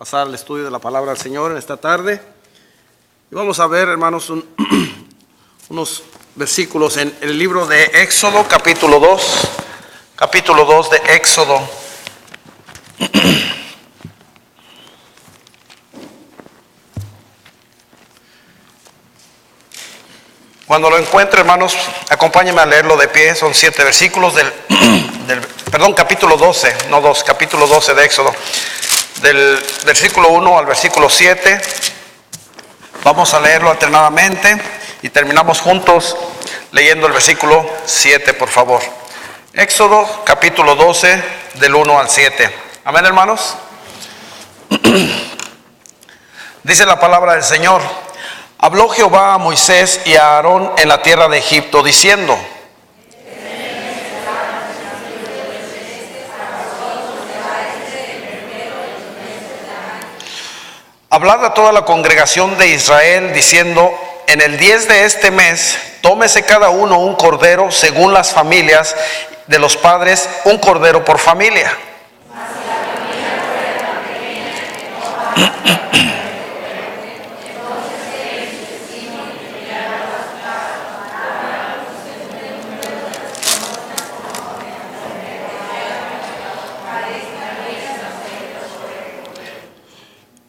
pasar al estudio de la palabra del Señor en esta tarde. Y vamos a ver, hermanos, unos versículos en el libro de Éxodo, capítulo 2. Capítulo 2 de Éxodo. Cuando lo encuentre, hermanos, acompáñenme a leerlo de pie. Son 7 versículos capítulo 12, no 2, capítulo 12 de Éxodo. Del versículo 1 al versículo 7. Vamos a leerlo alternadamente y terminamos juntos leyendo el versículo 7, por favor. Éxodo, capítulo 12, del 1 al 7. Amén, hermanos. Dice la palabra del Señor: habló Jehová a Moisés y a Aarón en la tierra de Egipto, diciendo: hablad a toda la congregación de Israel, diciendo: en el 10 de este mes, tómese cada uno un cordero según las familias de los padres, un cordero por familia.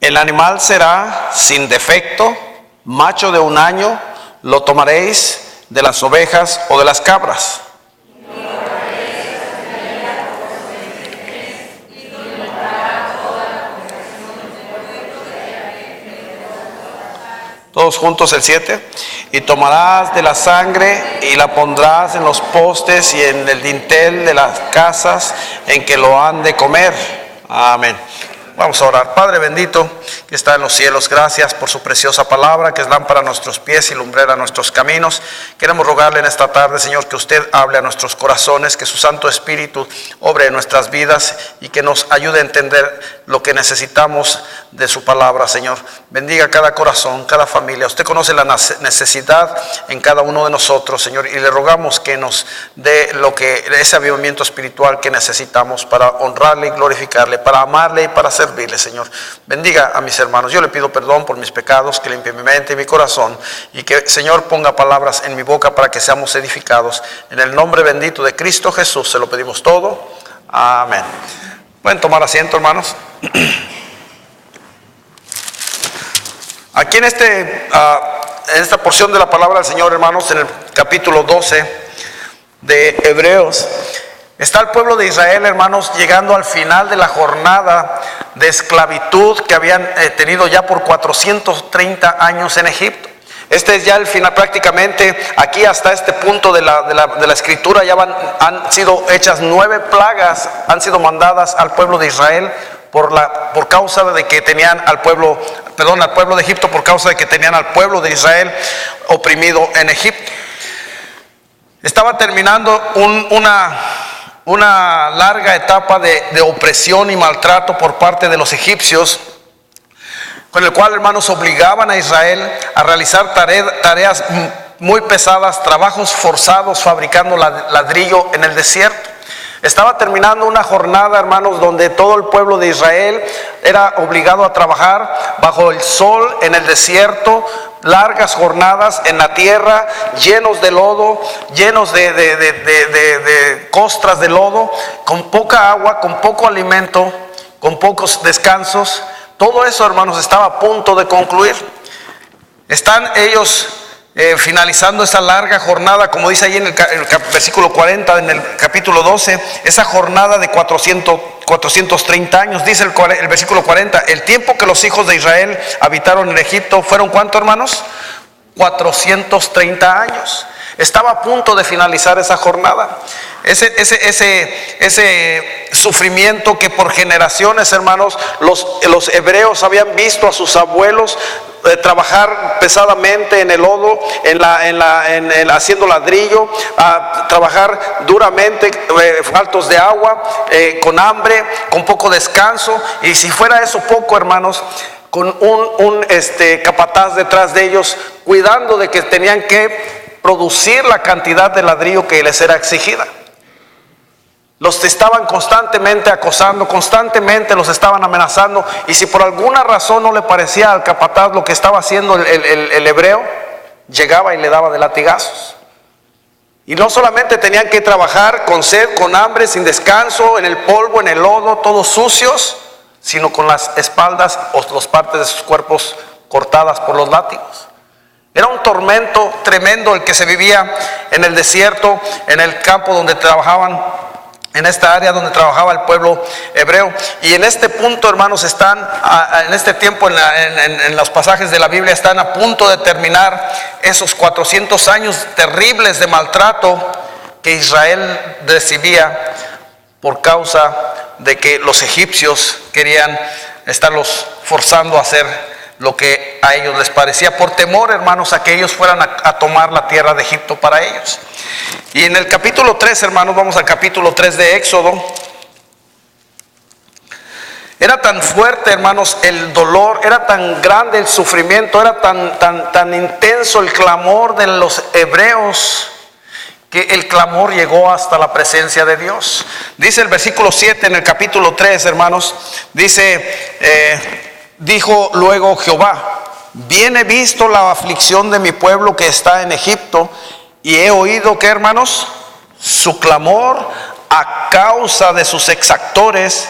El animal será sin defecto, macho de 1 año, lo tomaréis de las ovejas o de las cabras. Todos juntos el 7. Y tomarás de la sangre y la pondrás en los postes y en el dintel de las casas en que lo han de comer. Amén. Vamos a orar. Padre bendito que está en los cielos, gracias por su preciosa palabra, que es lámpara a nuestros pies y lumbrera a nuestros caminos. Queremos rogarle en esta tarde, Señor, que usted hable a nuestros corazones, que su Santo Espíritu obre en nuestras vidas y que nos ayude a entender lo que necesitamos de su palabra, Señor. Bendiga cada corazón, cada familia. Usted conoce la necesidad en cada uno de nosotros, Señor, y le rogamos que nos dé ese avivamiento espiritual que necesitamos para honrarle y glorificarle, para amarle y para servirle, Señor. Bendiga a mis hermanos. Yo le pido perdón por mis pecados, que limpie mi mente y mi corazón, y que, Señor, ponga palabras en mi boca para que seamos edificados. En el nombre bendito de Cristo Jesús se lo pedimos todo. Amén. Pueden tomar asiento, hermanos. Aquí en esta porción de la palabra del Señor, hermanos, en el capítulo 12 de Hebreos, está el pueblo de Israel, hermanos, llegando al final de la jornada de esclavitud que habían tenido ya por 430 años en Egipto. Este es ya el final, prácticamente aquí hasta este punto de la escritura ya han sido hechas 9 plagas, han sido mandadas al pueblo de Israel por causa de que tenían al pueblo de Egipto, por causa de que tenían al pueblo de Israel oprimido en Egipto. Estaba terminando una larga etapa de opresión y maltrato por parte de los egipcios, con el cual, hermanos, obligaban a Israel a realizar tareas muy pesadas, trabajos forzados, fabricando ladrillo en el desierto. Estaba terminando una jornada, hermanos, donde todo el pueblo de Israel era obligado a trabajar bajo el sol en el desierto, largas jornadas en la tierra, llenos de lodo, llenos de costras de lodo, con poca agua, con poco alimento, con pocos descansos. Todo eso, hermanos, estaba a punto de concluir. Están ellos finalizando esa larga jornada, como dice ahí en el versículo 40, en el capítulo 12, esa jornada de 430 años, dice el versículo 40, el tiempo que los hijos de Israel habitaron en Egipto fueron, ¿cuánto, hermanos? 430 años. Estaba a punto de finalizar esa jornada. Ese sufrimiento que por generaciones, hermanos, los hebreos habían visto a sus abuelos trabajar pesadamente en el lodo, haciendo ladrillo, a trabajar duramente, faltos de agua, con hambre, con poco descanso. Y si fuera eso poco, hermanos, con un capataz detrás de ellos, cuidando de que tenían que producir la cantidad de ladrillo que les era exigida. Los estaban constantemente acosando, constantemente los estaban amenazando. Y si por alguna razón no le parecía al capataz lo que estaba haciendo el hebreo, llegaba y le daba de latigazos. Y no solamente tenían que trabajar con sed, con hambre, sin descanso, en el polvo, en el lodo, todos sucios, sino con las espaldas o las partes de sus cuerpos cortadas por los látigos. Era un tormento tremendo el que se vivía en el desierto, en el campo donde trabajaban, en esta área donde trabajaba el pueblo hebreo. Y en este punto, hermanos, están, en este tiempo, en los pasajes de la Biblia, están a punto de terminar esos 400 años terribles de maltrato que Israel recibía por causa de que los egipcios querían estarlos forzando a hacer lo que a ellos les parecía, por temor, hermanos, a que ellos fueran a tomar la tierra de Egipto para ellos. Y en el capítulo 3, hermanos, vamos al capítulo 3 de Éxodo. Era tan fuerte, hermanos, el dolor, era tan grande el sufrimiento, era tan intenso el clamor de los hebreos, que el clamor llegó hasta la presencia de Dios. Dice el versículo 7 en el capítulo 3, hermanos, dice, dijo luego Jehová: bien he visto la aflicción de mi pueblo que está en Egipto, y he oído, ¿qué, hermanos? Su clamor a causa de sus exactores,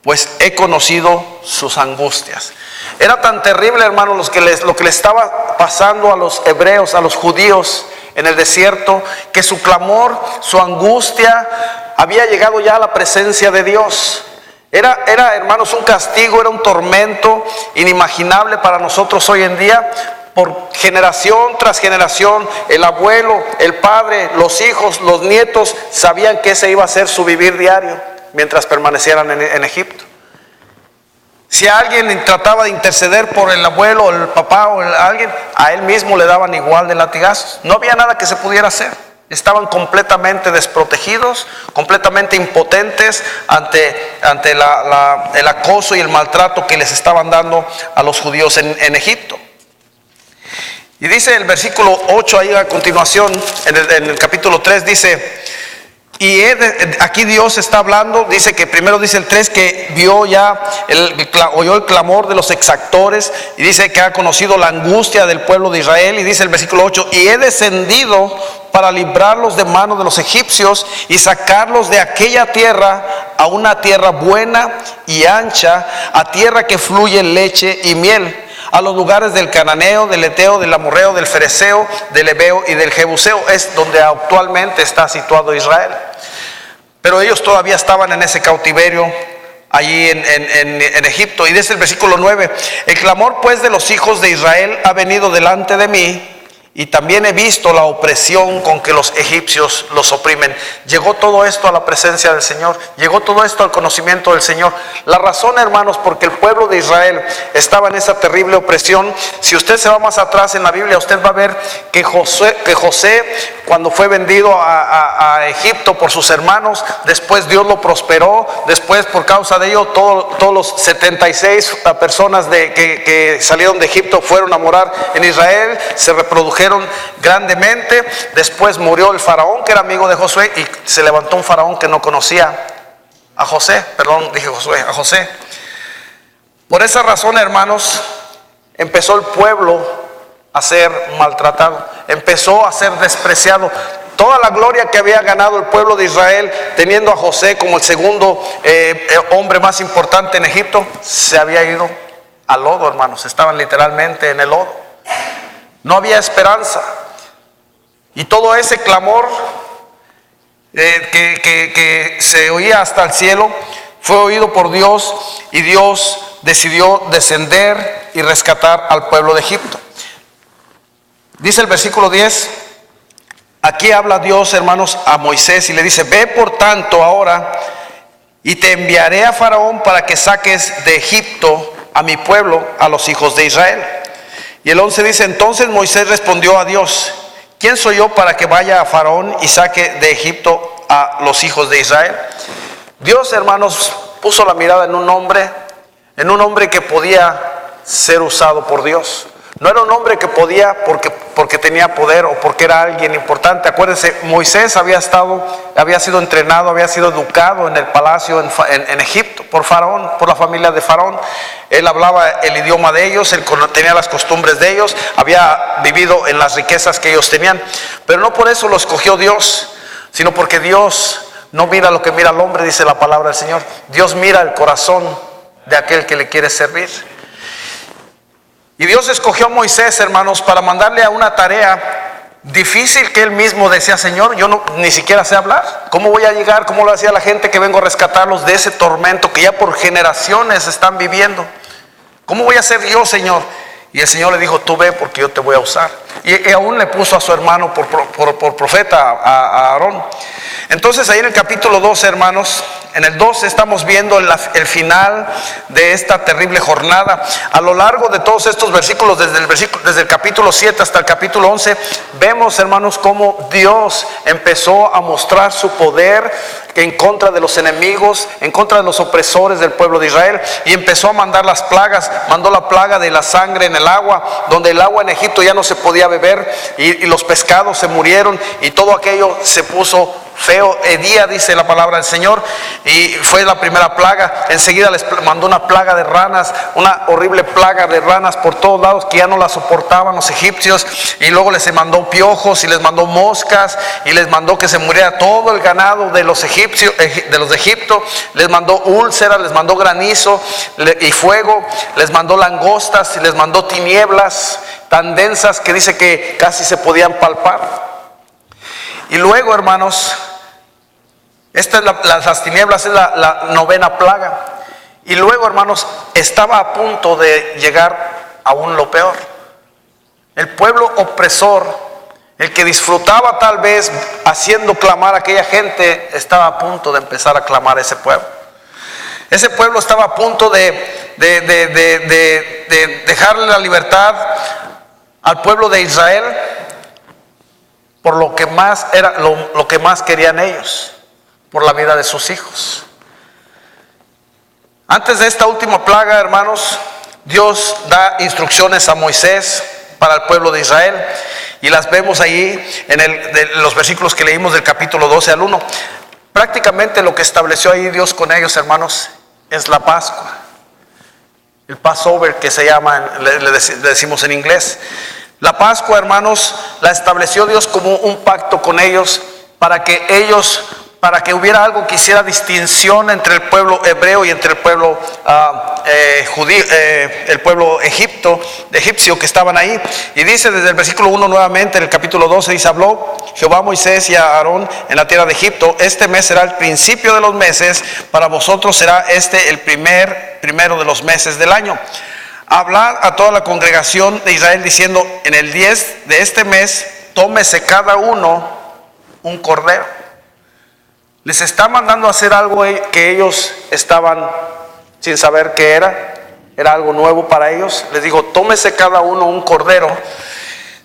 pues he conocido sus angustias. Era tan terrible, hermanos, lo que le estaba pasando a los hebreos, a los judíos en el desierto, que su clamor, su angustia había llegado ya a la presencia de Dios. Era, hermanos, un castigo, era un tormento inimaginable para nosotros hoy en día. Por generación tras generación, el abuelo, el padre, los hijos, los nietos sabían que ese iba a ser su vivir diario mientras permanecieran en Egipto. Si alguien trataba de interceder por el abuelo, o el papá o alguien, a él mismo le daban igual de latigazos. No había nada que se pudiera hacer. Estaban completamente desprotegidos, completamente impotentes ante el acoso y el maltrato que les estaban dando a los judíos en Egipto. Y dice el versículo 8 ahí a continuación, en el capítulo 3, dice, y aquí Dios está hablando, dice que primero dice el 3 que vio ya, oyó el clamor de los exactores, y dice que ha conocido la angustia del pueblo de Israel, y dice el versículo 8, y he descendido para librarlos de mano de los egipcios y sacarlos de aquella tierra a una tierra buena y ancha, a tierra que fluye leche y miel, a los lugares del cananeo, del eteo, del amorreo, del fereceo, del heveo y del jebuseo. Es donde actualmente está situado Israel. Pero ellos todavía estaban en ese cautiverio allí en Egipto. Y desde el versículo 9, el clamor pues de los hijos de Israel ha venido delante de mí, y también he visto la opresión con que los egipcios los oprimen. Llegó todo esto a la presencia del Señor. Llegó todo esto al conocimiento del Señor. La razón, hermanos, porque el pueblo de Israel estaba en esa terrible opresión. Si usted se va más atrás en la Biblia, usted va a ver que José, cuando fue vendido a Egipto por sus hermanos, después Dios lo prosperó. Después, por causa de ello, todos los 76 personas que salieron de Egipto fueron a morar en Israel, se reprodujeron grandemente. Después murió el faraón que era amigo de Josué, y se levantó un faraón que no conocía a José, a José. Por esa razón, hermanos, empezó el pueblo a ser maltratado, empezó a ser despreciado. Toda la gloria que había ganado el pueblo de Israel, teniendo a José como el segundo hombre más importante en Egipto, se había ido al lodo, hermanos. Estaban literalmente en el lodo. No había esperanza. Y todo ese clamor que se oía hasta el cielo fue oído por Dios, y Dios decidió descender y rescatar al pueblo de Egipto. Dice el versículo 10, aquí habla Dios, hermanos, a Moisés, y le dice: ve por tanto ahora, y te enviaré a Faraón para que saques de Egipto a mi pueblo, a los hijos de Israel. Y el 11 dice: entonces Moisés respondió a Dios: ¿quién soy yo para que vaya a Faraón y saque de Egipto a los hijos de Israel? Dios, hermanos, puso la mirada en un hombre que podía ser usado por Dios. No era un hombre que podía, porque porque tenía poder o porque era alguien importante. Acuérdense, Moisés había sido entrenado, había sido educado en el palacio en Egipto por Faraón, por la familia de Faraón. Él hablaba el idioma de ellos, él tenía las costumbres de ellos, había vivido en las riquezas que ellos tenían. Pero no por eso lo escogió Dios, sino porque Dios no mira lo que mira el hombre, dice la palabra del Señor. Dios mira el corazón de aquel que le quiere servir. Y Dios escogió a Moisés, hermanos, para mandarle a una tarea difícil que él mismo decía: Señor, yo ni siquiera sé hablar. ¿Cómo voy a llegar? ¿Cómo lo hacía la gente que vengo a rescatarlos de ese tormento que ya por generaciones están viviendo? ¿Cómo voy a ser yo, Señor? Y el Señor le dijo: tú ve, porque yo te voy a usar. Y aún le puso a su hermano por profeta, a Aarón. Entonces ahí en el capítulo 12, hermanos, en el 12 estamos viendo el final de esta terrible jornada. A lo largo de todos estos versículos, desde el capítulo 7 hasta el capítulo 11, vemos, hermanos, cómo Dios empezó a mostrar su poder en contra de los enemigos, en contra de los opresores del pueblo de Israel, y empezó a mandar las plagas. Mandó la plaga de la sangre en el agua, donde el agua en Egipto ya no se podía beber, y los pescados se murieron, y todo aquello se puso feo. Hedía, dice la palabra del Señor, y fue la primera plaga. Enseguida les mandó una plaga de ranas, una horrible plaga de ranas por todos lados que ya no la soportaban los egipcios. Y luego les mandó piojos, y les mandó moscas, y les mandó que se muriera todo el ganado de los egipcios, de los de Egipto. Les mandó úlceras, les mandó granizo y fuego, les mandó langostas, y les mandó tinieblas tan densas que dice que casi se podían palpar. Y luego, hermanos, las tinieblas es la novena plaga. Y luego, hermanos, estaba a punto de llegar aún lo peor. El pueblo opresor, el que disfrutaba tal vez haciendo clamar a aquella gente, estaba a punto de empezar a clamar a ese pueblo. Ese pueblo estaba a punto de dejarle la libertad al pueblo de Israel, por lo que más era lo que más querían ellos, por la vida de sus hijos. Antes de esta última plaga, hermanos, Dios da instrucciones a Moisés para el pueblo de Israel, y las vemos ahí en los versículos que leímos del capítulo 12 al 1. Prácticamente lo que estableció ahí Dios con ellos, hermanos, es la Pascua, el Passover, que se llama, le decimos en inglés. La Pascua, hermanos, la estableció Dios como un pacto con ellos, para que hubiera algo que hiciera distinción entre el pueblo hebreo y entre el pueblo judío, el pueblo egipcio que estaban ahí. Y dice desde el versículo 1 nuevamente, en el capítulo 12, dice: habló Jehová a Moisés y a Aarón en la tierra de Egipto: este mes será el principio de los meses, para vosotros será este el primero de los meses del año. Hablar a toda la congregación de Israel diciendo: en el 10 de este mes tómese cada uno un cordero. Les está mandando a hacer algo que ellos estaban sin saber qué era algo nuevo para ellos. Les digo: tómese cada uno un cordero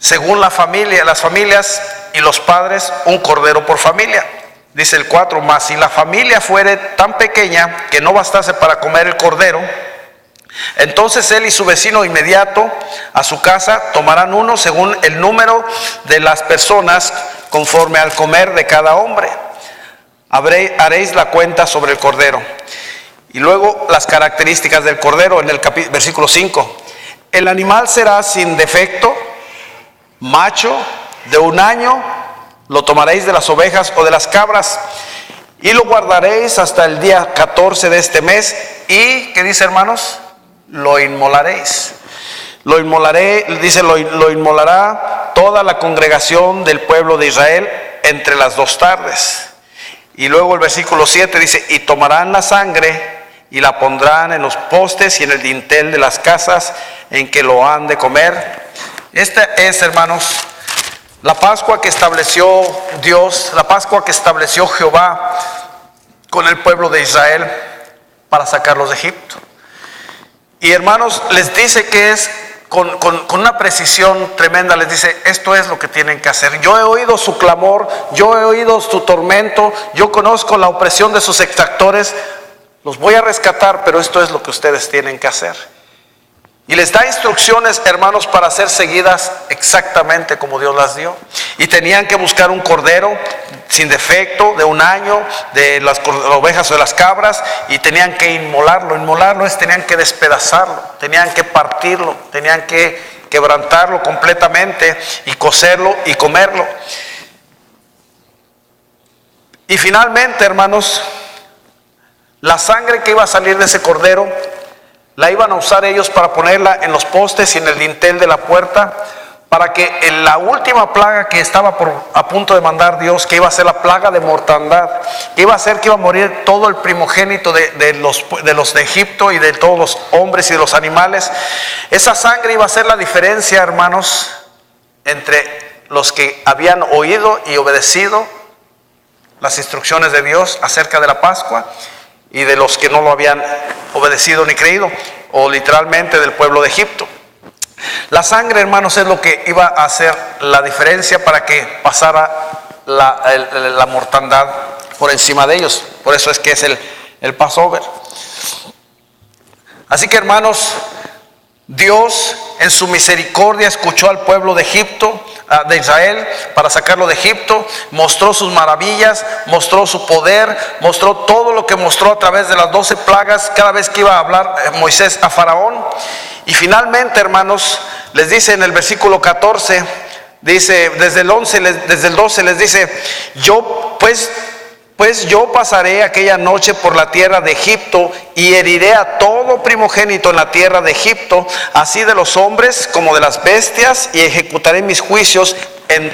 según las familias y los padres, un cordero por familia. Dice el 4: mas si la familia fuere tan pequeña que no bastase para comer el cordero, entonces él y su vecino inmediato a su casa tomarán uno según el número de las personas, conforme al comer de cada hombre. Haréis la cuenta sobre el cordero. Y luego las características del cordero en el versículo 5. El animal será sin defecto, macho, de 1 año. Lo tomaréis de las ovejas o de las cabras, y lo guardaréis hasta el día 14 de este mes. Y, ¿qué dice, hermanos? Lo inmolaréis. Lo inmolaré, dice, lo inmolará toda la congregación del pueblo de Israel entre las 2 tardes. Y luego el versículo 7 dice: y tomarán la sangre y la pondrán en los postes y en el dintel de las casas en que lo han de comer. Esta es, hermanos, la Pascua que estableció Dios, la Pascua que estableció Jehová con el pueblo de Israel para sacarlos de Egipto. Y, hermanos, les dice que es con una precisión tremenda. Les dice: esto es lo que tienen que hacer. Yo he oído su clamor, yo he oído su tormento, yo conozco la opresión de sus exactores. Los voy a rescatar, pero esto es lo que ustedes tienen que hacer. Y les da instrucciones, hermanos, para ser seguidas exactamente como Dios las dio. Y tenían que buscar un cordero sin defecto, de 1 año, de las ovejas o de las cabras, y tenían que inmolarlo. Inmolarlo es, tenían que despedazarlo, tenían que partirlo, tenían que quebrantarlo completamente y cocerlo y comerlo. Y finalmente, hermanos, la sangre que iba a salir de ese cordero la iban a usar ellos para ponerla en los postes y en el dintel de la puerta, para que en la última plaga que estaba a punto de mandar Dios, que iba a ser la plaga de mortandad, que iba a ser que iba a morir todo el primogénito de los de Egipto y de todos los hombres y de los animales, esa sangre iba a ser la diferencia, hermanos, entre los que habían oído y obedecido las instrucciones de Dios acerca de la Pascua y de los que no lo habían obedecido ni creído, o literalmente del pueblo de Egipto. La sangre, hermanos, es lo que iba a hacer la diferencia para que pasara la mortandad por encima de ellos. Por eso es que es el Passover. Así que, hermanos, Dios en su misericordia escuchó al pueblo de Egipto, de Israel, para sacarlo de Egipto, mostró sus maravillas, mostró su poder, mostró todo lo que mostró a través de las 12 plagas cada vez que iba a hablar Moisés a Faraón. Y finalmente, hermanos, les dice en el versículo 14, dice, desde el 12 les dice, pues yo pasaré aquella noche por la tierra de Egipto y heriré a todo primogénito en la tierra de Egipto, así de los hombres como de las bestias, y ejecutaré mis juicios en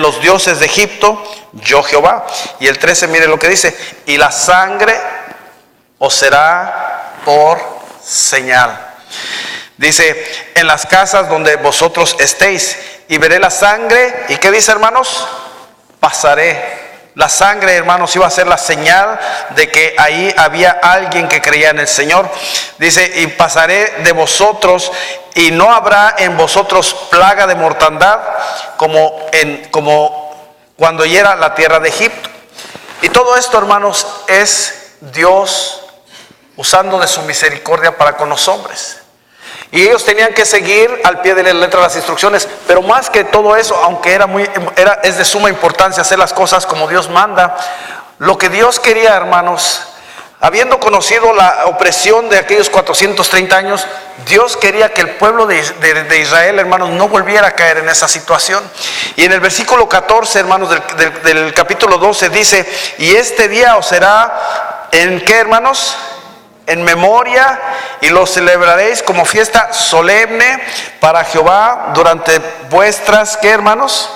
los dioses de Egipto, yo Jehová. Y el 13, mire lo que dice, y la sangre os será por señal. Dice, en las casas donde vosotros estéis, y veré la sangre, ¿y qué dice, hermanos? Pasaré. La sangre, hermanos, iba a ser la señal de que ahí había alguien que creía en el Señor. Dice, y pasaré de vosotros, y no habrá en vosotros plaga de mortandad, como cuando hiera la tierra de Egipto. Y todo esto, hermanos, es Dios usando de su misericordia para con los hombres. Y ellos tenían que seguir al pie de la letra las instrucciones, pero más que todo eso, aunque es de suma importancia hacer las cosas como Dios manda, lo que Dios quería, hermanos, habiendo conocido la opresión de aquellos 430 años, Dios quería que el pueblo de Israel, hermanos, no volviera a caer en esa situación. Y en el versículo 14, hermanos, del capítulo 12 dice, y este día os será, ¿en qué, hermanos? En memoria, y lo celebraréis como fiesta solemne para Jehová durante vuestras, ¿qué, hermanos?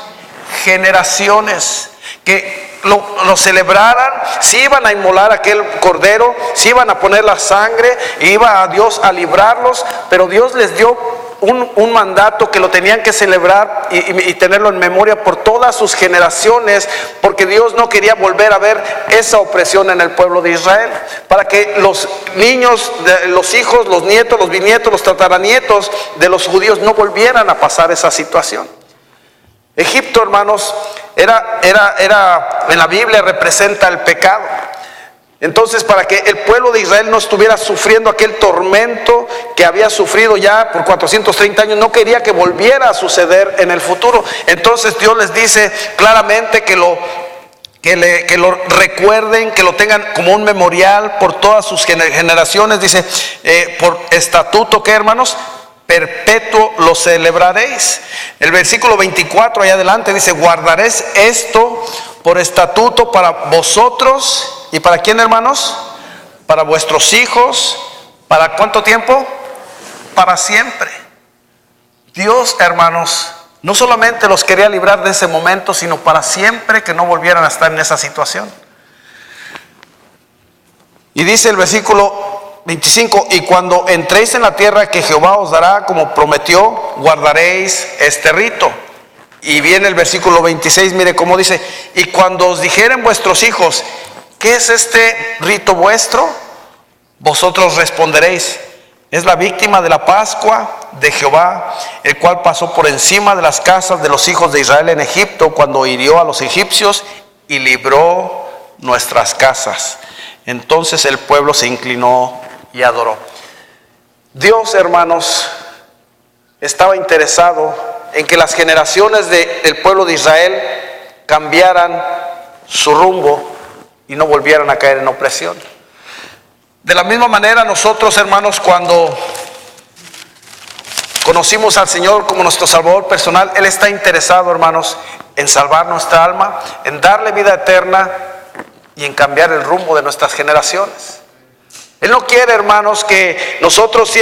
Generaciones. Que lo celebraran, si iban a inmolar aquel cordero, si iban a poner la sangre, iba a Dios a librarlos, pero Dios les dio un mandato que lo tenían que celebrar y tenerlo en memoria por todas sus generaciones, porque Dios no quería volver a ver esa opresión en el pueblo de Israel, para que los niños, los hijos, los nietos, los bisnietos, los tataranietos de los judíos no volvieran a pasar esa situación. Egipto, hermanos, era en la Biblia representa el pecado. Entonces, para que el pueblo de Israel no estuviera sufriendo aquel tormento que había sufrido ya por 430 años, no quería que volviera a suceder en el futuro. Entonces Dios les dice claramente que lo recuerden, que lo tengan como un memorial por todas sus generaciones. Dice, por estatuto, ¿qué, hermanos? Perpetuo lo celebraréis. El versículo 24 allá adelante dice, guardaréis esto por estatuto para vosotros. ¿Y para quién, hermanos? Para vuestros hijos. ¿Para cuánto tiempo? Para siempre. Dios, hermanos, no solamente los quería librar de ese momento, sino para siempre, que no volvieran a estar en esa situación. Y dice el versículo 25, y cuando entréis en la tierra que Jehová os dará como prometió, guardaréis este rito. Y viene el versículo 26, mire cómo dice, y cuando os dijeren vuestros hijos, ¿qué es este rito vuestro? Vosotros responderéis, es la víctima de la Pascua de Jehová, el cual pasó por encima de las casas de los hijos de Israel en Egipto, cuando hirió a los egipcios y libró nuestras casas. Entonces el pueblo se inclinó y adoró. Dios, hermanos, estaba interesado en que las generaciones del pueblo de Israel cambiaran su rumbo y no volvieran a caer en opresión. De la misma manera, nosotros, hermanos, cuando conocimos al Señor como nuestro Salvador personal, Él está interesado, hermanos, en salvar nuestra alma, en darle vida eterna y en cambiar el rumbo de nuestras generaciones. Él no quiere, hermanos, que nosotros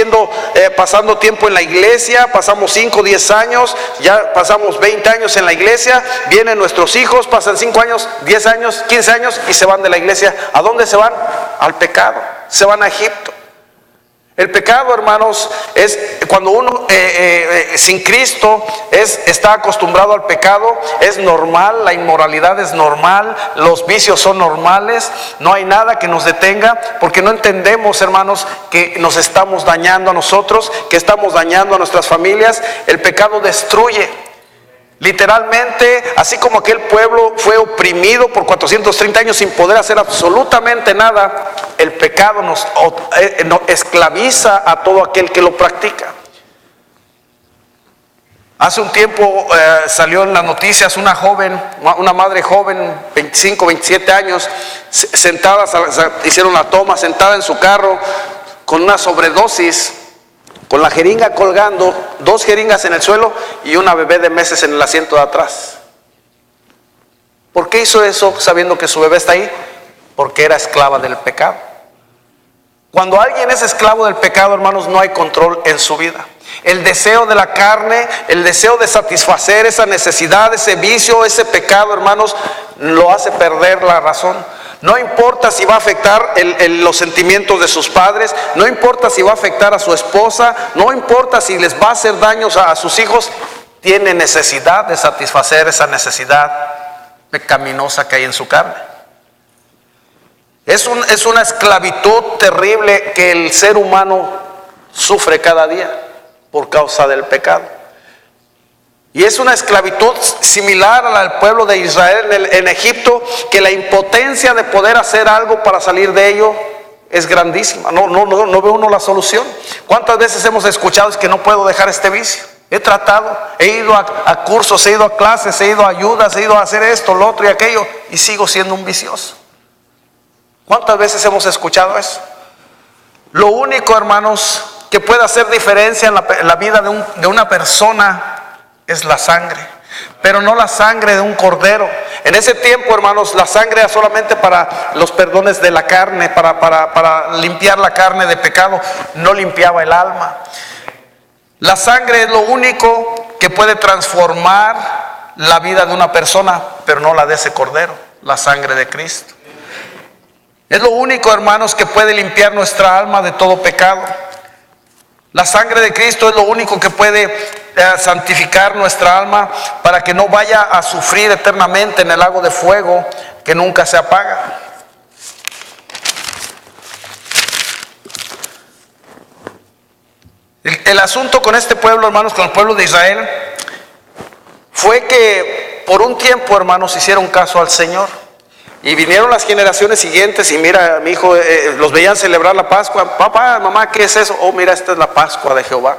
pasando tiempo en la iglesia, pasamos 5, 10 años, ya pasamos 20 años en la iglesia, vienen nuestros hijos, pasan 5 años, 10 años, 15 años y se van de la iglesia. ¿A dónde se van? Al pecado, se van a Egipto. El pecado, hermanos, es cuando uno sin Cristo está acostumbrado al pecado, es normal, la inmoralidad es normal, los vicios son normales, no hay nada que nos detenga, porque no entendemos, hermanos, que nos estamos dañando a nosotros, que estamos dañando a nuestras familias. El pecado destruye. Literalmente, así como aquel pueblo fue oprimido por 430 años sin poder hacer absolutamente nada, el pecado nos esclaviza a todo aquel que lo practica. Hace un tiempo salió en las noticias una madre joven, 25, 27 años, sentada, hicieron la toma, sentada en su carro con una sobredosis, con la jeringa colgando, 2 jeringas en el suelo y una bebé de meses en el asiento de atrás. ¿Por qué hizo eso sabiendo que su bebé está ahí? Porque era esclava del pecado. Cuando alguien es esclavo del pecado, hermanos, no hay control en su vida. El deseo de la carne, el deseo de satisfacer esa necesidad, ese vicio, ese pecado, hermanos, lo hace perder la razón. No importa si va a afectar los sentimientos de sus padres, no importa si va a afectar a su esposa, no importa si les va a hacer daños a sus hijos, tiene necesidad de satisfacer esa necesidad pecaminosa que hay en su carne. Es una esclavitud terrible que el ser humano sufre cada día por causa del pecado. Y es una esclavitud similar a la del pueblo de Israel en Egipto, que la impotencia de poder hacer algo para salir de ello es grandísima. No ve uno la solución. ¿Cuántas veces hemos escuchado es que no puedo dejar este vicio? He tratado, he ido a cursos, he ido a clases, he ido a ayudas, he ido a hacer esto, lo otro y aquello, y sigo siendo un vicioso. ¿Cuántas veces hemos escuchado eso? Lo único, hermanos, que puede hacer diferencia en la vida de una persona es la sangre, pero no la sangre de un cordero. En ese tiempo, hermanos, la sangre era solamente para los perdones de la carne, para limpiar la carne de pecado, no limpiaba el alma. La sangre es lo único que puede transformar la vida de una persona, pero no la de ese cordero, la sangre de Cristo. Es lo único, hermanos, que puede limpiar nuestra alma de todo pecado. La sangre de Cristo es lo único que puede santificar nuestra alma para que no vaya a sufrir eternamente en el lago de fuego que nunca se apaga. El asunto con este pueblo, hermanos, con el pueblo de Israel, fue que por un tiempo, hermanos, hicieron caso al Señor. Y vinieron las generaciones siguientes y mira, mi hijo, los veían celebrar la Pascua. Papá, mamá, ¿qué es eso? Oh, mira, esta es la Pascua de Jehová.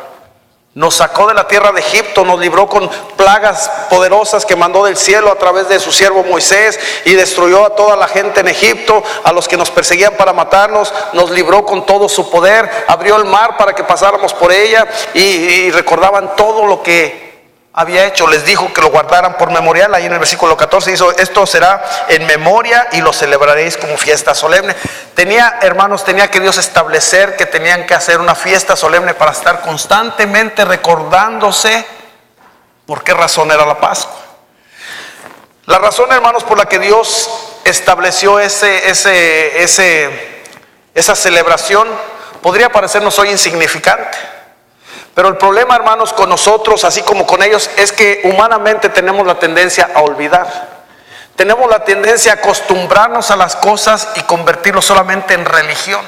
Nos sacó de la tierra de Egipto, nos libró con plagas poderosas que mandó del cielo a través de su siervo Moisés y destruyó a toda la gente en Egipto, a los que nos perseguían para matarnos, nos libró con todo su poder, abrió el mar para que pasáramos por ella y recordaban todo lo que había hecho. Les dijo que lo guardaran por memorial. Ahí en el versículo 14 hizo: esto será en memoria y lo celebraréis como fiesta solemne. Hermanos, tenía que Dios establecer que tenían que hacer una fiesta solemne para estar constantemente recordándose por qué razón era la Pascua. La razón, hermanos, por la que Dios estableció esa celebración podría parecernos hoy insignificante. Pero el problema, hermanos, con nosotros, así como con ellos, es que humanamente tenemos la tendencia a olvidar. Tenemos la tendencia a acostumbrarnos a las cosas y convertirlo solamente en religión.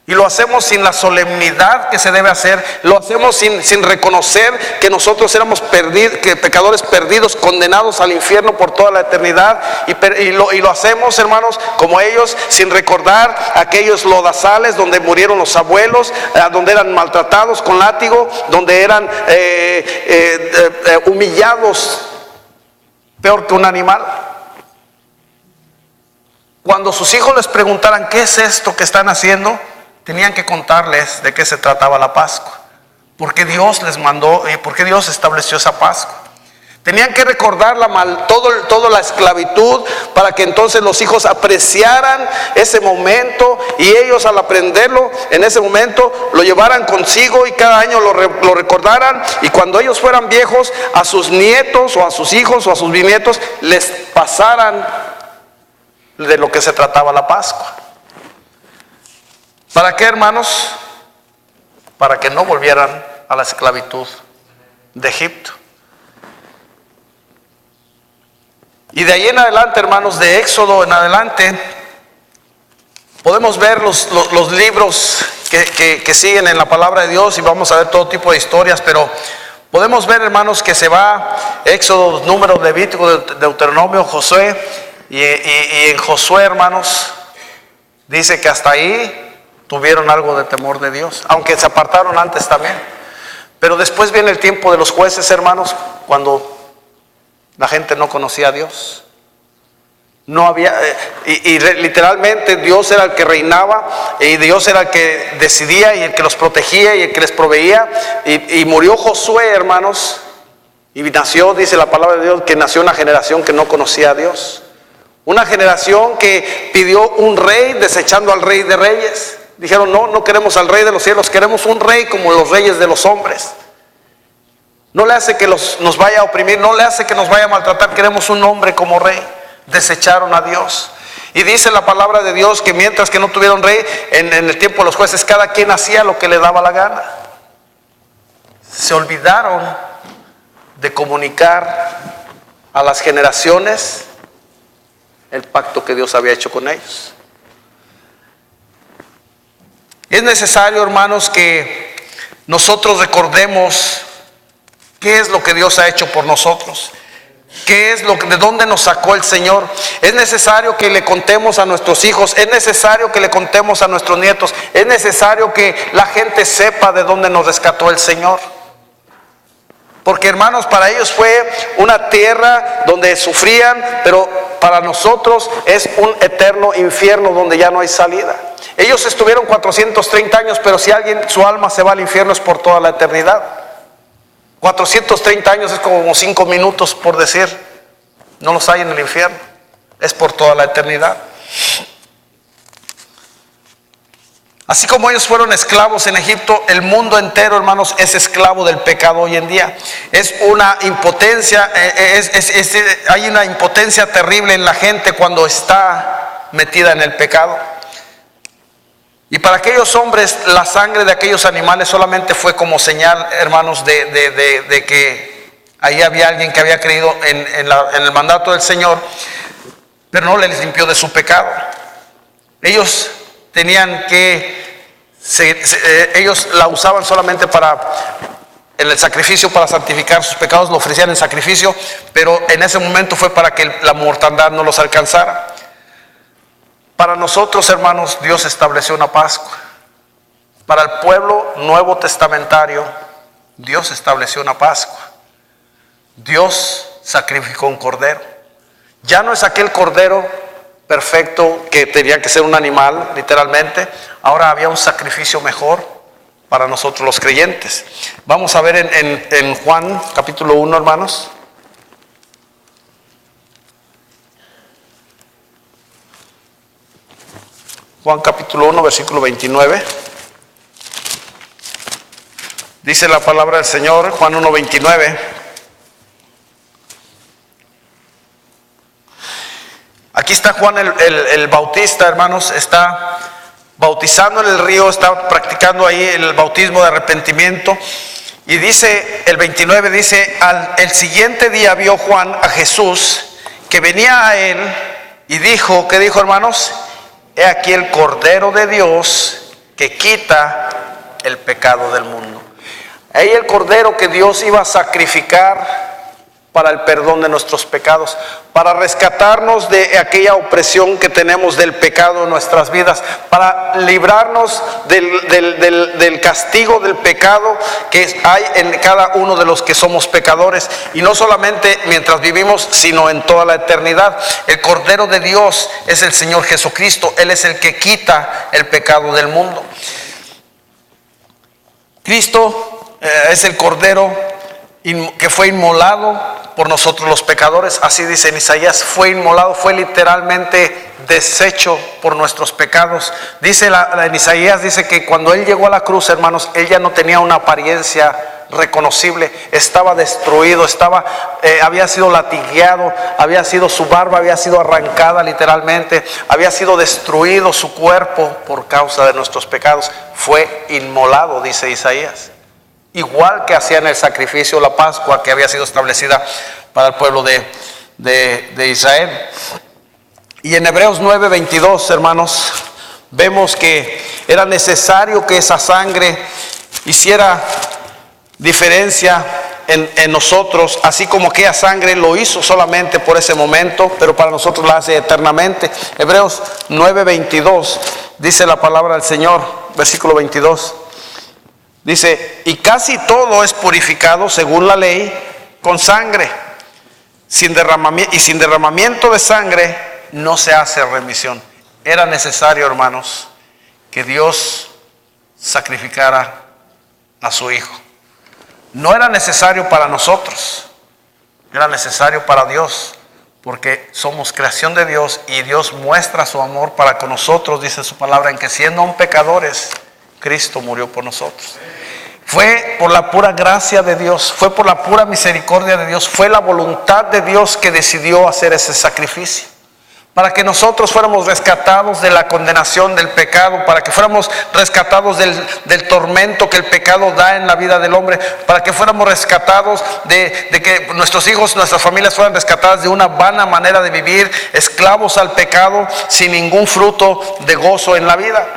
Y lo hacemos sin la solemnidad que se debe hacer. Lo hacemos sin reconocer que nosotros éramos pecadores perdidos, condenados al infierno por toda la eternidad. Y lo hacemos, hermanos, como ellos, sin recordar aquellos lodazales donde murieron los abuelos, donde eran maltratados con látigo, donde eran humillados peor que un animal. Cuando sus hijos les preguntaran qué es esto que están haciendo, tenían que contarles de qué se trataba la Pascua, por qué Dios les mandó y por qué Dios estableció esa Pascua. Tenían que recordar toda la esclavitud, para que entonces los hijos apreciaran ese momento, y ellos, al aprenderlo en ese momento, lo llevaran consigo y cada año lo recordaran, y cuando ellos fueran viejos, a sus nietos o a sus hijos o a sus bisnietos les pasaran de lo que se trataba la Pascua. ¿Para qué, hermanos? Para que no volvieran a la esclavitud de Egipto. Y de ahí en adelante, hermanos, de Éxodo en adelante, podemos ver los libros que siguen en la palabra de Dios, y vamos a ver todo tipo de historias, pero podemos ver, hermanos, que se va Éxodo, Números, Levítico, Deuteronomio, Josué, y en Josué, hermanos, dice que hasta ahí tuvieron algo de temor de Dios, aunque se apartaron antes también. Pero después viene el tiempo de los jueces, hermanos, cuando la gente no conocía a Dios. No había, literalmente Dios era el que reinaba, y Dios era el que decidía y el que los protegía y el que les proveía. Y murió Josué, hermanos, y nació, dice la palabra de Dios, que nació una generación que no conocía a Dios. Una generación que pidió un rey, desechando al Rey de Reyes. Dijeron, no queremos al Rey de los cielos, queremos un rey como los reyes de los hombres. No le hace que nos vaya a oprimir, no le hace que nos vaya a maltratar, queremos un hombre como rey. Desecharon a Dios. Y dice la palabra de Dios que mientras que no tuvieron rey, en el tiempo de los jueces, cada quien hacía lo que le daba la gana. Se olvidaron de comunicar a las generaciones el pacto que Dios había hecho con ellos. Es necesario, hermanos, que nosotros recordemos qué es lo que Dios ha hecho por nosotros, de dónde nos sacó el Señor. Es necesario que le contemos a nuestros hijos, es necesario que le contemos a nuestros nietos, es necesario que la gente sepa de dónde nos rescató el Señor. Porque, hermanos, para ellos fue una tierra donde sufrían, pero para nosotros es un eterno infierno donde ya no hay salida. Ellos estuvieron 430 años, pero si su alma se va al infierno es por toda la eternidad. 430 años es como 5 minutos, por decir. No los hay en el infierno, es por toda la eternidad. Así como ellos fueron esclavos en Egipto, el mundo entero, hermanos, es esclavo del pecado hoy en día. Es una impotencia, hay una impotencia terrible en la gente cuando está metida en el pecado. Y para aquellos hombres, la sangre de aquellos animales solamente fue como señal, hermanos, de que ahí había alguien que había creído en el mandato del Señor, pero no les limpió de su pecado. Ellos tenían que, ellos la usaban solamente en el sacrificio, para santificar sus pecados, lo ofrecían en sacrificio, pero en ese momento fue para que la mortandad no los alcanzara. Para nosotros, hermanos, Dios estableció una Pascua. Para el pueblo nuevo testamentario, Dios estableció una Pascua. Dios sacrificó un cordero. Ya no es aquel cordero perfecto que tenía que ser un animal, literalmente. Ahora había un sacrificio mejor para nosotros los creyentes. Vamos a ver en Juan capítulo 1, hermanos. Juan capítulo 1, versículo 29. Dice la palabra del Señor, Juan 1, 29. Aquí está Juan el Bautista, hermanos, está bautizando en el río, está practicando ahí el bautismo de arrepentimiento. Y dice, el 29 dice, el siguiente día vio Juan a Jesús que venía a él y dijo, ¿qué dijo, hermanos? He aquí el Cordero de Dios que quita el pecado del mundo. Ahí el cordero que Dios iba a sacrificar para el perdón de nuestros pecados, para rescatarnos de aquella opresión que tenemos del pecado en nuestras vidas, para librarnos del castigo del pecado que hay en cada uno de los que somos pecadores, y no solamente mientras vivimos, sino en toda la eternidad. El Cordero de Dios es el Señor Jesucristo. Él es el que quita el pecado del mundo. Cristo es el Cordero que fue inmolado por nosotros los pecadores. Así dice en Isaías, fue inmolado, fue literalmente deshecho por nuestros pecados. Dice en Isaías, dice que cuando Él llegó a la cruz, hermanos, Él ya no tenía una apariencia reconocible, estaba destruido, había sido latigueado, su barba había sido arrancada literalmente, había sido destruido su cuerpo por causa de nuestros pecados. Fue inmolado, dice Isaías. Igual que hacían el sacrificio, la Pascua que había sido establecida para el pueblo de Israel. Y en Hebreos 9:22, hermanos, vemos que era necesario que esa sangre hiciera diferencia en nosotros, así como aquella sangre lo hizo solamente por ese momento, pero para nosotros la hace eternamente. Hebreos 9:22 dice la palabra del Señor, versículo 22. Dice, y casi todo es purificado según la ley con sangre, sin derramamiento de sangre no se hace remisión. Era necesario, hermanos, que Dios sacrificara a su Hijo. No era necesario para nosotros, era necesario para Dios, porque somos creación de Dios y Dios muestra su amor para con nosotros, dice su palabra, en que siendo aún pecadores, Cristo murió por nosotros. Fue por la pura gracia de Dios, fue por la pura misericordia de Dios, fue la voluntad de Dios que decidió hacer ese sacrificio, para que nosotros fuéramos rescatados de la condenación del pecado, para que fuéramos rescatados del tormento que el pecado da en la vida del hombre, para que fuéramos rescatados de que nuestros hijos, nuestras familias fueran rescatadas de una vana manera de vivir, esclavos al pecado, sin ningún fruto de gozo en la vida.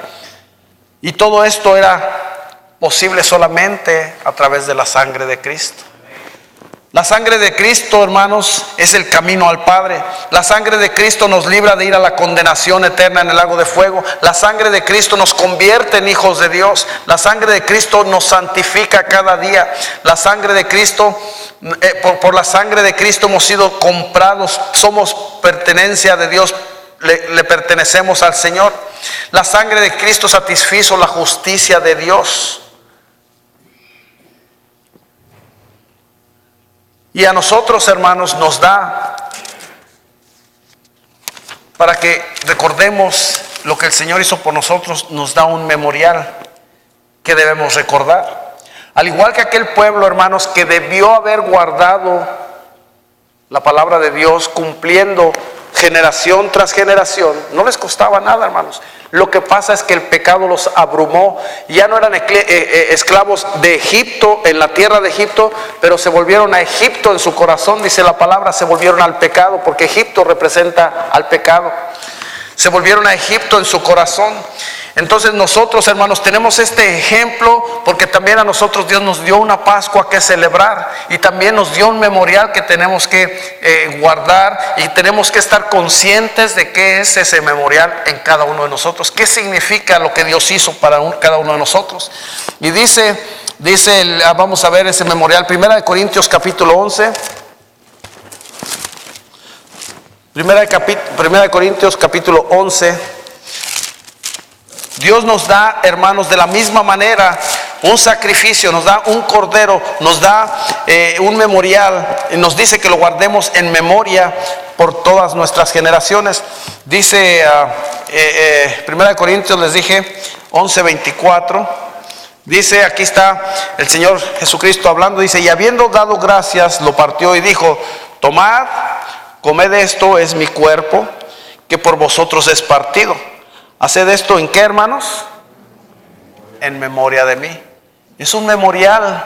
Y todo esto era posible solamente a través de la sangre de Cristo. La sangre de Cristo, hermanos, es el camino al Padre. La sangre de Cristo nos libra de ir a la condenación eterna en el lago de fuego. La sangre de Cristo nos convierte en hijos de Dios. La sangre de Cristo nos santifica cada día. La sangre de Cristo, por la sangre de Cristo hemos sido comprados, somos pertenencia de Dios, le pertenecemos al Señor. La sangre de Cristo satisfizo la justicia de Dios. Y a nosotros, hermanos, nos da para que recordemos lo que el Señor hizo por nosotros, nos da un memorial que debemos recordar. Al igual que aquel pueblo, hermanos, que debió haber guardado la palabra de Dios, cumpliendo generación tras generación, no les costaba nada, hermanos. Lo que pasa es que el pecado los abrumó. Ya no eran esclavos de Egipto, en la tierra de Egipto, pero se volvieron a Egipto en su corazón, dice la palabra, se volvieron al pecado, porque Egipto representa al pecado. Se volvieron a Egipto en su corazón. Entonces nosotros, hermanos, tenemos este ejemplo, porque también a nosotros Dios nos dio una Pascua que celebrar, y también nos dio un memorial que tenemos que guardar, y tenemos que estar conscientes de qué es ese memorial en cada uno de nosotros, qué significa lo que Dios hizo para cada uno de nosotros. Y dice, vamos a ver ese memorial, 1 Corintios capítulo 11. 1 Corintios capítulo 11. Dios nos da, hermanos, de la misma manera un sacrificio, nos da un cordero, nos da un memorial, y nos dice que lo guardemos en memoria por todas nuestras generaciones. Dice 1 Corintios, les dije, 11:24. Dice, aquí está el Señor Jesucristo hablando, dice, y habiendo dado gracias, lo partió y dijo, tomad, comed, esto es mi cuerpo, que por vosotros es partido. Haced esto, ¿en qué, hermanos? En memoria de mí. Es un memorial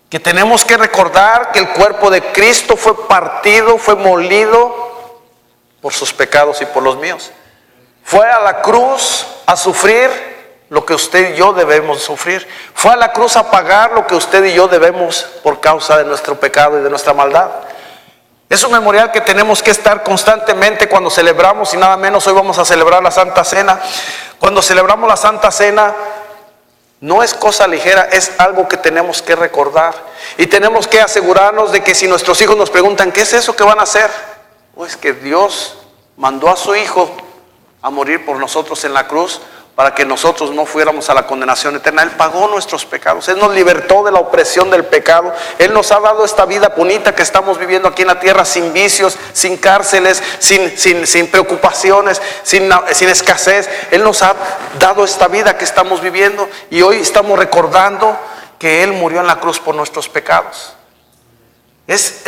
que tenemos que recordar que el cuerpo de Cristo fue partido, fue molido por sus pecados y por los míos. Fue a la cruz a sufrir lo que usted y yo debemos sufrir. Fue a la cruz a pagar lo que usted y yo debemos por causa de nuestro pecado y de nuestra maldad. Es un memorial que tenemos que estar constantemente cuando celebramos, y nada menos hoy vamos a celebrar la Santa Cena. Cuando celebramos la Santa Cena, no es cosa ligera, es algo que tenemos que recordar. Y tenemos que asegurarnos de que si nuestros hijos nos preguntan, ¿qué es eso que van a hacer? Pues que Dios mandó a su Hijo a morir por nosotros en la cruz, para que nosotros no fuéramos a la condenación eterna. Él pagó nuestros pecados, Él nos libertó de la opresión del pecado. Él nos ha dado esta vida bonita que estamos viviendo aquí en la tierra, sin vicios, sin cárceles, sin preocupaciones, sin escasez. Él nos ha dado esta vida que estamos viviendo, y hoy estamos recordando que Él murió en la cruz por nuestros pecados.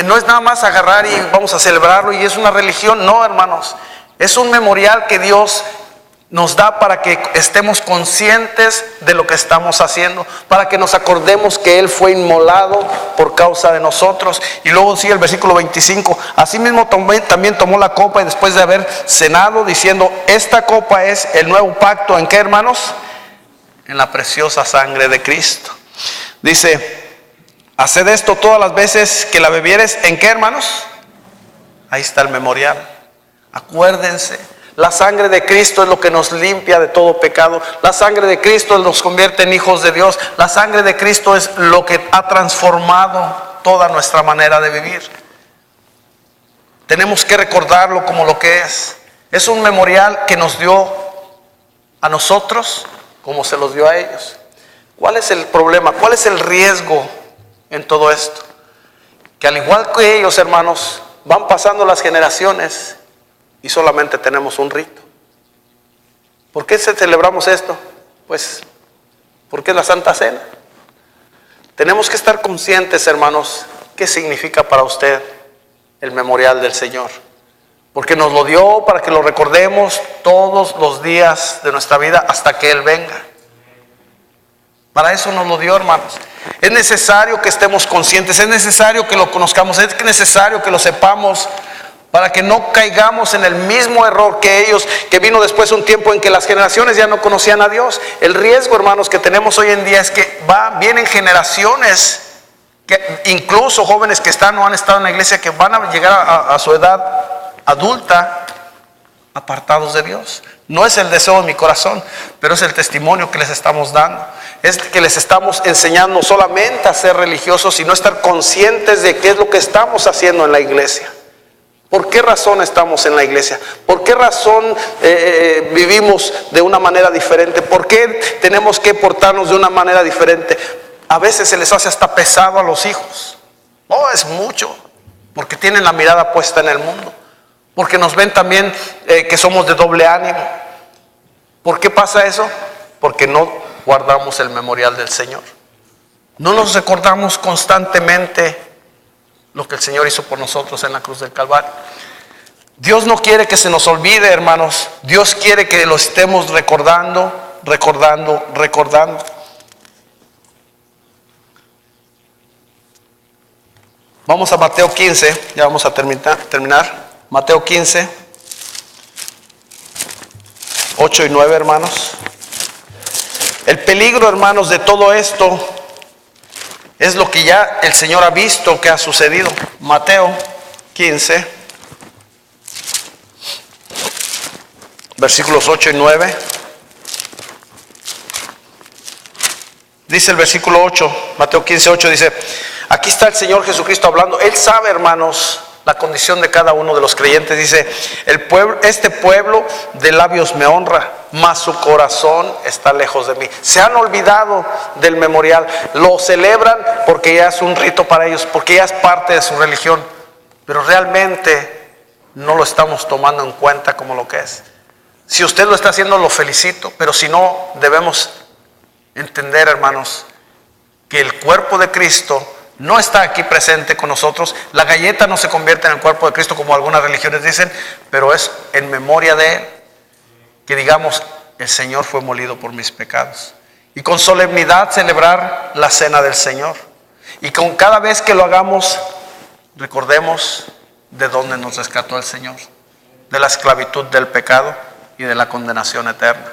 No es nada más agarrar y vamos a celebrarlo y es una religión. No, hermanos, es un memorial que Dios nos da para que estemos conscientes de lo que estamos haciendo, para que nos acordemos que Él fue inmolado por causa de nosotros. Y luego sigue el versículo 25: asimismo también tomó la copa, y después de haber cenado, diciendo: esta copa es el nuevo pacto. ¿En qué, hermanos? En la preciosa sangre de Cristo. Dice: haced esto todas las veces que la bebieres. ¿En qué, hermanos? Ahí está el memorial. Acuérdense, la sangre de Cristo es lo que nos limpia de todo pecado. La sangre de Cristo nos convierte en hijos de Dios. La sangre de Cristo es lo que ha transformado toda nuestra manera de vivir. Tenemos que recordarlo como lo que es. Es un memorial que nos dio a nosotros como se los dio a ellos. ¿Cuál es el problema? ¿Cuál es el riesgo en todo esto? Que al igual que ellos, hermanos, van pasando las generaciones y solamente tenemos un rito. ¿Por qué celebramos esto? Pues porque es la Santa Cena. Tenemos que estar conscientes, hermanos, qué significa para usted el memorial del Señor. Porque nos lo dio para que lo recordemos todos los días de nuestra vida hasta que Él venga. Para eso nos lo dio, hermanos. Es necesario que estemos conscientes, es necesario que lo conozcamos, es necesario que lo sepamos, para que no caigamos en el mismo error que ellos, que vino después un tiempo en que las generaciones ya no conocían a Dios. El riesgo, hermanos, que tenemos hoy en día es que vienen generaciones, que incluso jóvenes que están o han estado en la iglesia, que van a llegar a su edad adulta apartados de Dios. No es el deseo de mi corazón, pero es el testimonio que les estamos dando. Es que les estamos enseñando solamente a ser religiosos y no estar conscientes de qué es lo que estamos haciendo en la iglesia. ¿Por qué razón estamos en la iglesia? ¿Por qué razón vivimos de una manera diferente? ¿Por qué tenemos que portarnos de una manera diferente? A veces se les hace hasta pesado a los hijos. Oh, es mucho, porque tienen la mirada puesta en el mundo. Porque nos ven también que somos de doble ánimo. ¿Por qué pasa eso? Porque no guardamos el memorial del Señor. No nos recordamos constantemente lo que el Señor hizo por nosotros en la cruz del Calvario. Dios no quiere que se nos olvide, hermanos. Dios quiere que lo estemos recordando. Vamos a Mateo 15, ya vamos a terminar. Mateo 15, 8 y 9, hermanos. El peligro, hermanos, de todo esto es lo que ya el Señor ha visto que ha sucedido. Mateo 15, versículos 8 y 9. Dice el versículo 8, Mateo 15, 8, dice: aquí está el Señor Jesucristo hablando. Él sabe, hermanos, la condición de cada uno de los creyentes. Dice: este pueblo de labios me honra, mas su corazón está lejos de mí. Se han olvidado del memorial. Lo celebran porque ya es un rito para ellos, porque ya es parte de su religión, pero realmente no lo estamos tomando en cuenta como lo que es. Si usted lo está haciendo, lo felicito, pero si no, debemos entender, hermanos, que el cuerpo de Cristo no está aquí presente con nosotros. La galleta no se convierte en el cuerpo de Cristo como algunas religiones dicen, pero es en memoria de Él. Que digamos: el Señor fue molido por mis pecados. Y con solemnidad celebrar la cena del Señor. Y con cada vez que lo hagamos, recordemos de dónde nos rescató el Señor. De la esclavitud del pecado y de la condenación eterna.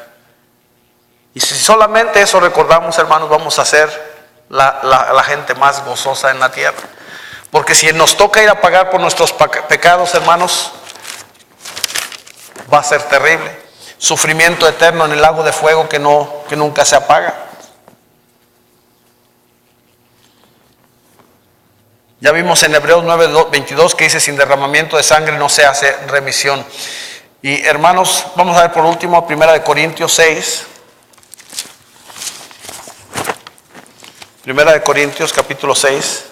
Y si solamente eso recordamos, hermanos, vamos a ser la gente más gozosa en la tierra. Porque si nos toca ir a pagar por nuestros pecados, hermanos, va a ser terrible. Sufrimiento eterno en el lago de fuego que nunca se apaga. Ya vimos en Hebreos 9:22 que dice: sin derramamiento de sangre no se hace remisión. Y hermanos, vamos a ver por último 1 Corintios 6. 1 Corintios capítulo 6.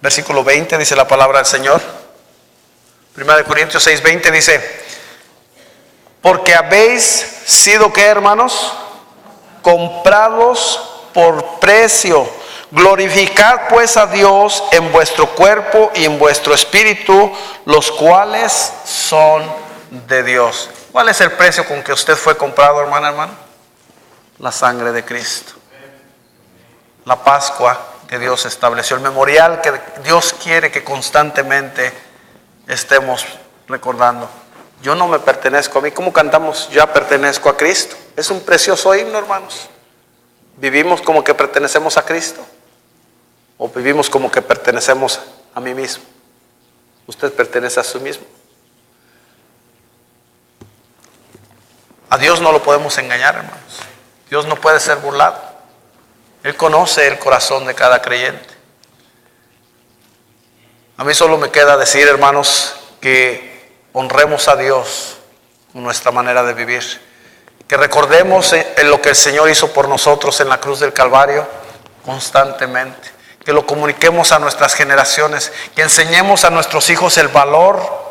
Versículo 20 dice la palabra del Señor. 1 Corintios 6:20 dice: porque habéis sido, ¿qué, hermanos? Comprados por precio. Glorificad pues a Dios en vuestro cuerpo y en vuestro espíritu, los cuales son de Dios. ¿Cuál es el precio con que usted fue comprado, hermano? La sangre de Cristo. La Pascua que Dios estableció, el memorial que Dios quiere que constantemente estemos recordando. Yo no me pertenezco a mí. ¿Cómo cantamos? Ya pertenezco a Cristo. Es un precioso himno, hermanos. ¿Vivimos como que pertenecemos a Cristo? ¿O vivimos como que pertenecemos a mí mismo? Usted pertenece a sí mismo. A Dios no lo podemos engañar, hermanos. Dios no puede ser burlado. Él conoce el corazón de cada creyente. A mí solo me queda decir, hermanos, que honremos a Dios con nuestra manera de vivir. Que recordemos en lo que el Señor hizo por nosotros en la cruz del Calvario constantemente. Que lo comuniquemos a nuestras generaciones. Que enseñemos a nuestros hijos el valor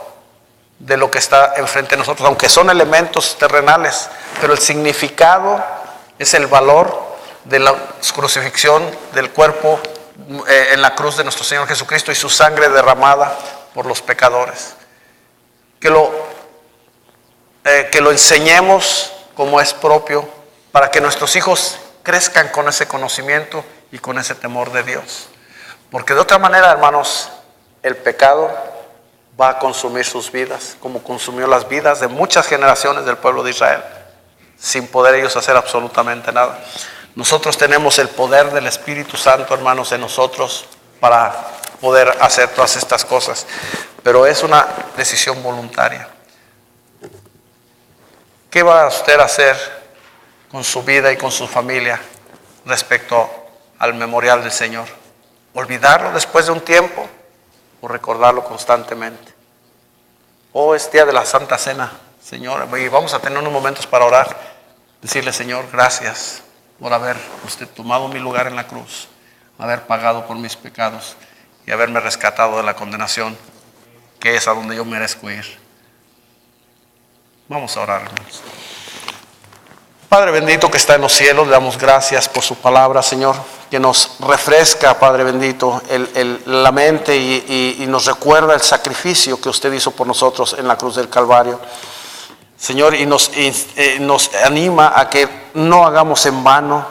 de lo que está enfrente de nosotros, aunque son elementos terrenales, pero el significado es el valor de la crucifixión del cuerpo en la cruz de nuestro Señor Jesucristo y su sangre derramada por los pecadores. Que lo enseñemos como es propio, para que nuestros hijos crezcan con ese conocimiento y con ese temor de Dios. Porque de otra manera, hermanos, el pecado va a consumir sus vidas, como consumió las vidas de muchas generaciones del pueblo de Israel, sin poder ellos hacer absolutamente nada. Nosotros tenemos el poder del Espíritu Santo, hermanos, en nosotros para poder hacer todas estas cosas, pero es una decisión voluntaria. ¿Qué va a usted a hacer con su vida y con su familia respecto al memorial del Señor? ¿Olvidarlo después de un tiempo o recordarlo constantemente? Oh, es día de la Santa Cena, Señor, y vamos a tener unos momentos para orar. Decirle: Señor, gracias por haber usted tomado mi lugar en la cruz, haber pagado por mis pecados y haberme rescatado de la condenación, que es a donde yo merezco ir. Vamos a orar, hermanos. Padre bendito que está en los cielos, le damos gracias por su palabra, Señor, que nos refresca, Padre bendito, la mente y nos recuerda el sacrificio que usted hizo por nosotros en la cruz del Calvario. Señor, y nos anima a que no hagamos en vano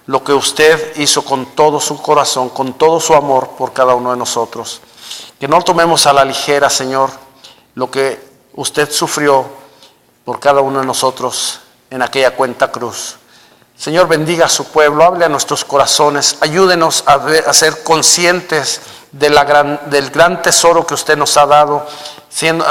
lo que usted hizo con todo su corazón, con todo su amor por cada uno de nosotros. Que no tomemos a la ligera, Señor, lo que usted sufrió por cada uno de nosotros en aquella cuenta cruz. Señor, bendiga a su pueblo, hable a nuestros corazones, ayúdenos a ser conscientes del gran tesoro que usted nos ha dado,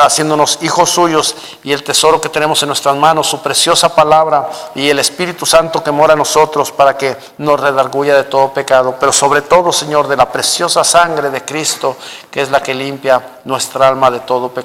haciéndonos hijos suyos, y el tesoro que tenemos en nuestras manos, su preciosa palabra y el Espíritu Santo que mora en nosotros para que nos redarguya de todo pecado, pero sobre todo, Señor, de la preciosa sangre de Cristo, que es la que limpia nuestra alma de todo pecado.